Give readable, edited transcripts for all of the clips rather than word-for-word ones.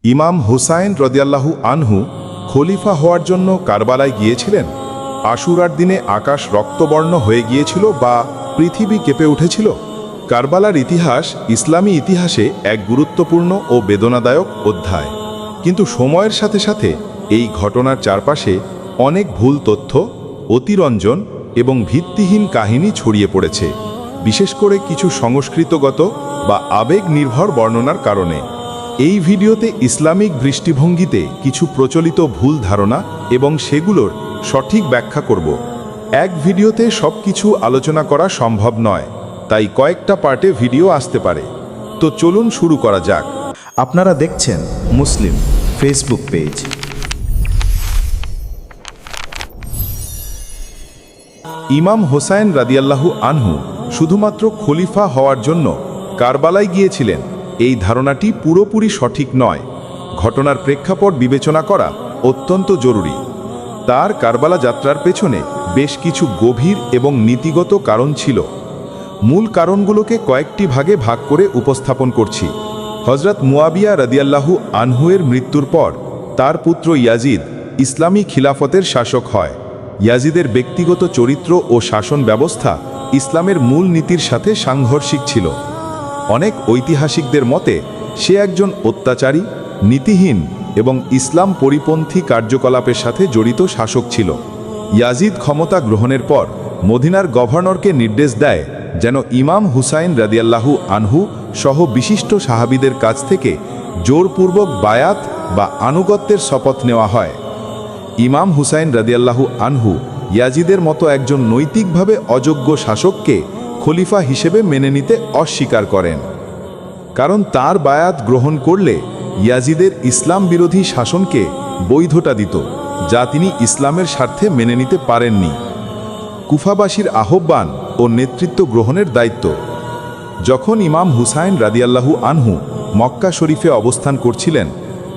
ইমাম হুসাইন রাদিয়াল্লাহু আনহু খলিফা হওয়ার জন্য কারবালায় গিয়েছিলেন। আশুরার দিনে আকাশ রক্তবর্ণ হয়ে গিয়েছিল বা পৃথিবী কেঁপে উঠেছিল। কারবালার ইতিহাস ইসলামী ইতিহাসে এক গুরুত্বপূর্ণ ও বেদনাদায়ক অধ্যায়। কিন্তু সময়ের সাথে সাথে এই ঘটনার চারপাশে অনেক ভুল তথ্য, অতিরঞ্জন এবং ভিত্তিহীন কাহিনী ছড়িয়ে পড়েছে, বিশেষ করে কিছু সংস্কৃতগত বা আবেগ নির্ভর বর্ণনার কারণে। এই ভিডিওতে ইসলামিক দৃষ্টিভঙ্গিতে কিছু প্রচলিত ভুল ধারণা এবং সেগুলোর সঠিক ব্যাখ্যা করব। এক ভিডিওতে সব কিছু আলোচনা করা সম্ভব নয়, তাই কয়েকটা পার্টে ভিডিও আসতে পারে। তো চলুন শুরু করা যাক। আপনারা দেখছেন মুসলিম ফেসবুক পেজ। ইমাম হোসাইন রাদিয়াল্লাহু আনহু শুধুমাত্র খলিফা হওয়ার জন্য কারবালায় গিয়েছিলেন, এই ধারণাটি পুরোপুরি সঠিক নয়। ঘটনার প্রেক্ষাপট বিবেচনা করা অত্যন্ত জরুরি। তার কারবালা যাত্রার পেছনে বেশ কিছু গভীর এবং নীতিগত কারণ ছিল। মূল কারণগুলোকে কয়েকটি ভাগে ভাগ করে উপস্থাপন করছি। হযরত মুয়াবিয়া রাদিয়াল্লাহু আনহুয়ের মৃত্যুর পর তার পুত্র ইয়াজিদ ইসলামী খিলাফতের শাসক হয়। ইয়াজিদের ব্যক্তিগত চরিত্র ও শাসন ব্যবস্থা ইসলামের মূল নীতির সাথে সাংঘর্ষিক ছিল। অনেক ঐতিহাসিকদের মতে সে একজন অত্যাচারী, নীতিহীন এবং ইসলাম পরিপন্থী কার্যকলাপের সাথে জড়িত শাসক ছিল। ইয়াজিদ ক্ষমতা গ্রহণের পর মদিনার গভর্নরকে নির্দেশ দেয় যেন ইমাম হুসাইন রাদিয়াল্লাহু আনহু সহ বিশিষ্ট সাহাবীদের কাছ থেকে জোরপূর্বক বায়াত বা আনুগত্যের শপথ নেওয়া হয়। ইমাম হুসাইন রাদিয়াল্লাহু আনহু ইয়াজিদের মতো একজন নৈতিকভাবে অযোগ্য শাসককে খলিফা হিসেবে মেনে নিতে অস্বীকার করেন, কারণ তার বায়াত গ্রহণ করলে ইয়াজিদের ইসলাম বিরোধী শাসনকে বৈধতা দিত, যা তিনি ইসলামের স্বার্থে মেনে নিতে পারেননি। কুফাবাসীর আহ্বান ও নেতৃত্ব গ্রহণের দায়িত্ব। যখন ইমাম হুসাইন রাদিয়াল্লাহু আনহু মক্কা শরীফে অবস্থান করছিলেন,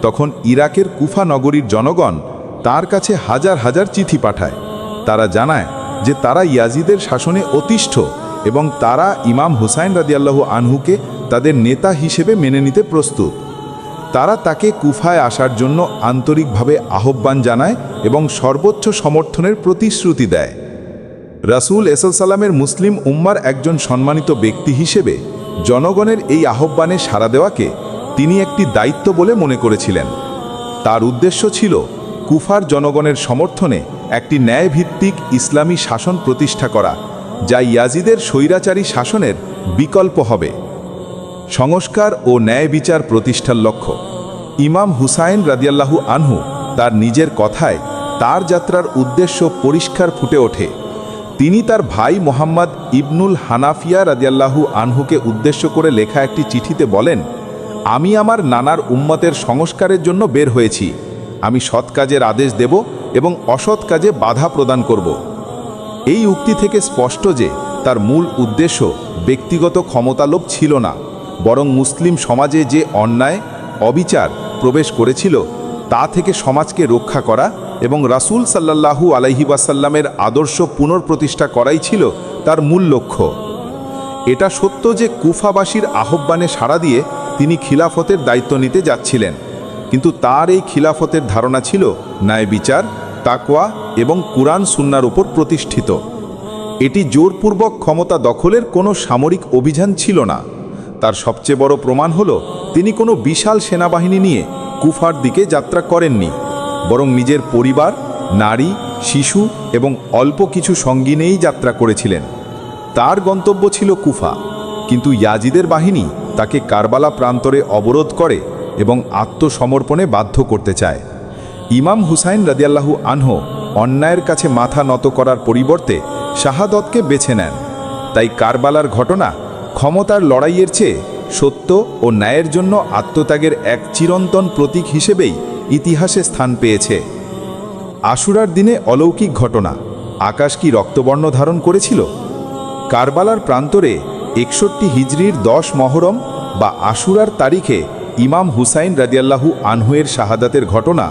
তখন ইরাকের কুফা নগরীর জনগণ তার কাছে হাজার হাজার চিঠি পাঠায়। তারা জানায় যে তারা ইয়াজিদের শাসনে অতিষ্ঠ এবং তারা ইমাম হুসাইন রাদিয়াল্লাহু আনহুকে তাদের নেতা হিসেবে মেনে নিতে প্রস্তুত। তারা তাকে কুফায় আসার জন্য আন্তরিকভাবে আহ্বান জানায় এবং সর্বোচ্চ সমর্থনের প্রতিশ্রুতি দেয়। রাসূল সাল্লামের মুসলিম উম্মার একজন সম্মানিত ব্যক্তি হিসেবে জনগণের এই আহ্বানে সাড়া দেওয়াকে তিনি একটি দায়িত্ব বলে মনে করেছিলেন। তার উদ্দেশ্য ছিল কুফার জনগণের সমর্থনে একটি ন্যায়ভিত্তিক ইসলামী শাসন প্রতিষ্ঠা করা, যা ইয়াজিদের স্বৈরাচারী শাসনের বিকল্প হবে। সংস্কার ও ন্যায় বিচার প্রতিষ্ঠার লক্ষ্য। ইমাম হুসাইন রাদিয়াল্লাহু আনহু তার নিজের কথায় তার যাত্রার উদ্দেশ্য পরিষ্কার ফুটে ওঠে। তিনি তার ভাই মোহাম্মদ ইবনুল হানাফিয়া রাদিয়াল্লাহু আনহুকে উদ্দেশ্য করে লেখা একটি চিঠিতে বলেন, আমি আমার নানার উম্মতের সংস্কারের জন্য বের হয়েছি। আমি সৎ কাজের আদেশ দেব এবং অসৎ কাজে বাধা প্রদান করব। এই উক্তি থেকে স্পষ্ট যে তার মূল উদ্দেশ্য ব্যক্তিগত ক্ষমতালোভ ছিল না, বরং মুসলিম সমাজে যে অন্যায়, অবিচার প্রবেশ করেছিল তা থেকে সমাজকে রক্ষা করা এবং রাসূল সাল্লাল্লাহু আলাইহি ওয়াসাল্লামের আদর্শ পুনঃপ্রতিষ্ঠা করাই ছিল তার মূল লক্ষ্য। এটা সত্য যে কুফাবাসীর আহ্বানে সাড়া দিয়ে তিনি খিলাফতের দায়িত্ব নিতে যাচ্ছিলেন, কিন্তু তার এই খিলাফতের ধারণা ছিল ন্যায় বিচার, তাকওয়া এবং কুরআন সুন্নাহর উপর প্রতিষ্ঠিত। এটি জোরপূর্বক ক্ষমতা দখলের কোনো সামরিক অভিযান ছিল না। তার সবচেয়ে বড় প্রমাণ হলো তিনি কোনো বিশাল সেনাবাহিনী নিয়ে কুফার দিকে যাত্রা করেননি, বরং নিজের পরিবার, নারী, শিশু এবং অল্প কিছু সঙ্গী নিয়েই যাত্রা করেছিলেন। তার গন্তব্য ছিল কুফা, কিন্তু ইয়াজিদের বাহিনী তাকে কারবালা প্রান্তরে অবরোধ করে এবং আত্মসমর্পণে বাধ্য করতে চায়। ইমাম হুসাইন রাদিয়াল্লাহু আনহু অন্যায়ের কাছে মাথা নত করার পরিবর্তে শাহাদতকে বেছে নেন। তাই কারবালার ঘটনা ক্ষমতার লড়াইয়ের চেয়ে সত্য ও ন্যায়ের জন্য আত্মত্যাগের এক চিরন্তন প্রতীক হিসেবেই ইতিহাসে স্থান পেয়েছে। আশুরার দিনে অলৌকিক ঘটনা। আকাশ কি রক্তবর্ণ ধারণ করেছিল? কারবালার প্রান্তরে 61 হিজরির 10 মহরম বা আশুরার তারিখে ইমাম হুসাইন রাদিয়াল্লাহু আনহুয়ের শাহাদাতের ঘটনা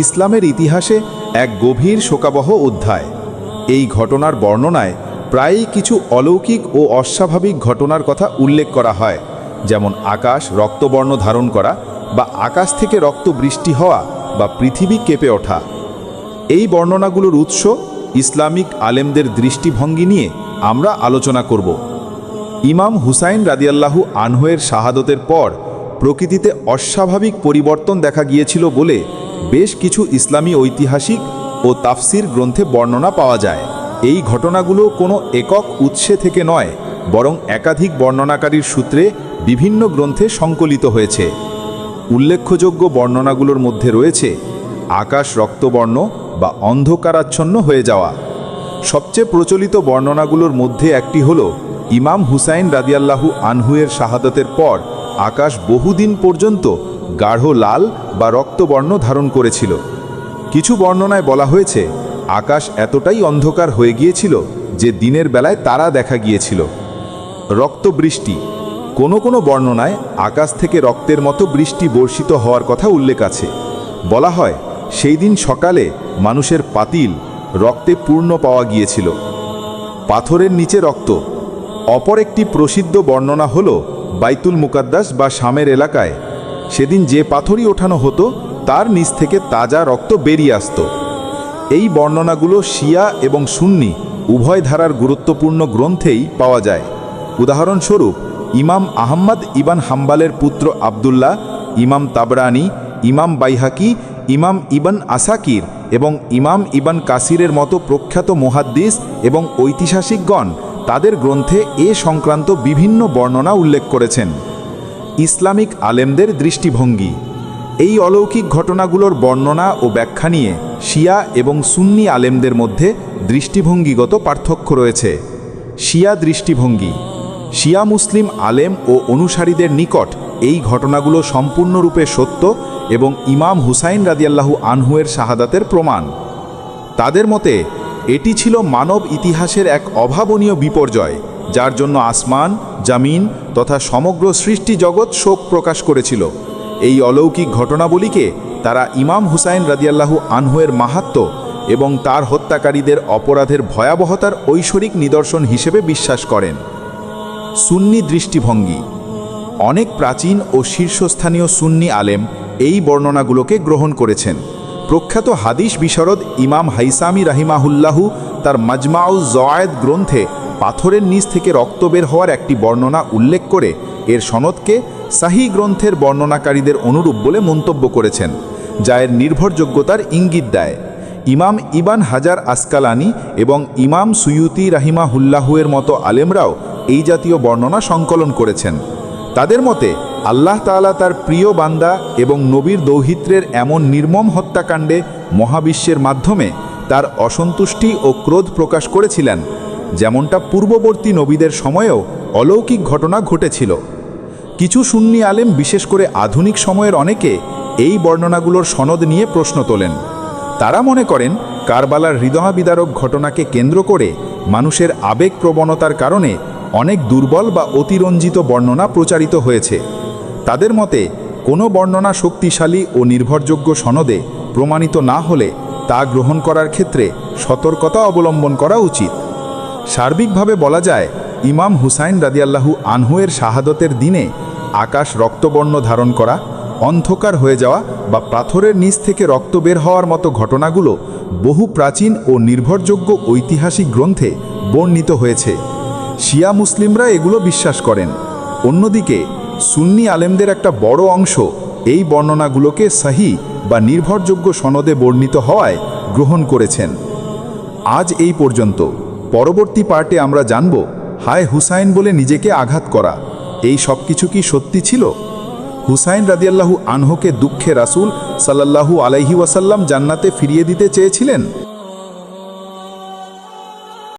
ইসলামের ইতিহাসে এক গভীর শোকাবহ অধ্যায়। এই ঘটনার বর্ণনায় প্রায়ই কিছু অলৌকিক ও অস্বাভাবিক ঘটনার কথা উল্লেখ করা হয়, যেমন আকাশ রক্তবর্ণ ধারণ করা বা আকাশ থেকে রক্ত বৃষ্টি হওয়া বা পৃথিবী কেঁপে ওঠা। এই বর্ণনাগুলোর উৎস ইসলামিক আলেমদের দৃষ্টিভঙ্গি নিয়ে আমরা আলোচনা করব। ইমাম হুসাইন রাদিয়াল্লাহু আনহুয়ের শাহাদতের পর প্রকৃতিতে অস্বাভাবিক পরিবর্তন দেখা গিয়েছিল বলে বেশ কিছু ইসলামী ঐতিহাসিক ও তাফসির গ্রন্থে বর্ণনা পাওয়া যায়। এই ঘটনাগুলো কোনো একক উৎসে থেকে নয়, বরং একাধিক বর্ণনাকারীর সূত্রে বিভিন্ন গ্রন্থে সংকলিত হয়েছে। উল্লেখযোগ্য বর্ণনাগুলোর মধ্যে রয়েছে আকাশ রক্তবর্ণ বা অন্ধকারাচ্ছন্ন হয়ে যাওয়া। সবচেয়ে প্রচলিত বর্ণনাগুলোর মধ্যে একটি হল ইমাম হুসাইন রাদিয়াল্লাহু আনহুয়ের শাহাদতের পর আকাশ বহুদিন পর্যন্ত গাঢ় লাল বা রক্তবর্ণ ধারণ করেছিল। কিছু বর্ণনায় বলা হয়েছে আকাশ এতটাই অন্ধকার হয়ে গিয়েছিল যে দিনের বেলায় তারা দেখা গিয়েছিল। রক্তবৃষ্টি, কোনো কোনো বর্ণনায় আকাশ থেকে রক্তের মতো বৃষ্টি বর্ষিত হওয়ার কথা উল্লেখ আছে। বলা হয় সেই দিন সকালে মানুষের পাতিল রক্তে পূর্ণ পাওয়া গিয়েছিল। পাথরের নিচে রক্ত। অপর একটি প্রসিদ্ধ বর্ণনা হল বাইতুল মুকাদ্দাস বা শামের এলাকায় সেদিন যে পাথরই ওঠানো হতো তার নিচ থেকে তাজা রক্ত বেরিয়ে আসত। এই বর্ণনাগুলো শিয়া এবং সুন্নি উভয় ধারার গুরুত্বপূর্ণ গ্রন্থেই পাওয়া যায়। উদাহরণস্বরূপ ইমাম আহম্মদ ইবান হাম্বালের পুত্র আবদুল্লাহ, ইমাম তাবরানি, ইমাম বাইহাকি, ইমাম ইবান আসাকির এবং ইমাম ইবান কাসিরের মতো প্রখ্যাত মুহাদ্দিস এবং ঐতিহাসিকগণ তাদের গ্রন্থে এ সংক্রান্ত বিভিন্ন বর্ণনা উল্লেখ করেছেন। ইসলামিক আলেমদের দৃষ্টিভঙ্গি। এই অলৌকিক ঘটনাগুলোর বর্ণনা ও ব্যাখ্যা নিয়ে শিয়া এবং সুন্নি আলেমদের মধ্যে দৃষ্টিভঙ্গিগত পার্থক্য রয়েছে। শিয়া দৃষ্টিভঙ্গি। শিয়া মুসলিম আলেম ও অনুসারীদের নিকট এই ঘটনাগুলো সম্পূর্ণরূপে সত্য এবং ইমাম হুসাইন রাদিয়াল্লাহু আনহুয়ের শাহাদাতের প্রমাণ। তাদের মতে এটি ছিল মানব ইতিহাসের এক অভাবনীয় বিপর্যয়, যার জন্য আসমান, জামিন তথা সমগ্র সৃষ্টি জগৎ শোক প্রকাশ করেছিল। এই অলৌকিক ঘটনাবলীকে তারা ইমাম হুসাইন রাদিয়াল্লাহু আনহুয়ের মাহাত্ম্য এবং তার হত্যাকারীদের অপরাধের ভয়াবহতার ঐশ্বরিক নিদর্শন হিসেবে বিশ্বাস করেন। সুন্নি দৃষ্টিভঙ্গি। অনেক প্রাচীন ও শীর্ষস্থানীয় সুন্নি আলেম এই বর্ণনাগুলোকে গ্রহণ করেছেন। প্রখ্যাত হাদিস বিশারদ ইমাম হাইসামি রাহিমাহুল্লাহু তার মাজমাউজ জওয়ায়েদ গ্রন্থে পাথরের নিচ থেকে রক্ত বের হওয়ার একটি বর্ণনা উল্লেখ করে এর সনদকে সাহি গ্রন্থের বর্ণনাকারীদের অনুরূপ বলে মন্তব্য করেছেন, যা এর নির্ভরযোগ্যতার ইঙ্গিত দেয়। ইমাম ইবান হাজার আসকালানি এবং ইমাম সুয়ুতি রাহিমাহুল্লাহুয়ের মতো আলেমরাও এই জাতীয় বর্ণনা সংকলন করেছেন। তাদের মতে আল্লাহ তাআলা তার প্রিয় বান্দা এবং নবীর দৌহিত্রের এমন নির্মম হত্যাকাণ্ডে মহাবিশ্বের মাধ্যমে তার অসন্তুষ্টি ও ক্রোধ প্রকাশ করেছিলেন, যেমনটা পূর্ববর্তী নবীদের সময়েও অলৌকিক ঘটনা ঘটেছিল। কিছু সুন্নি আলেম, বিশেষ করে আধুনিক সময়ের অনেকে, এই বর্ণনাগুলোর সনদ নিয়ে প্রশ্ন তোলেন। তারা মনে করেন কারবালার হৃদয়বিদারক ঘটনাকে কেন্দ্র করে মানুষের আবেগ প্রবণতার কারণে অনেক দুর্বল বা অতিরঞ্জিত বর্ণনা প্রচারিত হয়েছে। তাদের মতে কোনো বর্ণনা শক্তিশালী ও নির্ভরযোগ্য সনদে প্রমাণিত না হলে তা গ্রহণ করার ক্ষেত্রে সতর্কতা অবলম্বন করা উচিত। সার্বিকভাবে বলা যায়, ইমাম হুসাইন রাদিয়াল্লাহু আনহুয়ের শাহাদতের দিনে আকাশ রক্তবর্ণ ধারণ করা, অন্ধকার হয়ে যাওয়া বা পাথরের নিচ থেকে রক্ত বের হওয়ার মতো ঘটনাগুলো বহু প্রাচীন ও নির্ভরযোগ্য ঐতিহাসিক গ্রন্থে বর্ণিত হয়েছে। শিয়া মুসলিমরা এগুলো বিশ্বাস করেন। অন্যদিকে সুন্নি আলেমদের একটা বড় অংশ এই বর্ণনাগুলোকে সহি বা নির্ভরযোগ্য সনদে বর্ণিত হওয়ায় গ্রহণ করেছেন। আজ এই পর্যন্ত। পরবর্তী পার্টে আমরা জানব, হায় হুসাইন বলে নিজেকে আঘাত করা, এই সব কিছু কি সত্যি ছিল? হুসাইন রাদিয়াল্লাহু আনহুকে দুঃখে রাসূল সাল্লাল্লাহু আলাইহি ওয়াসাল্লাম জান্নাতে ফিরিয়ে দিতে চেয়েছিলেন।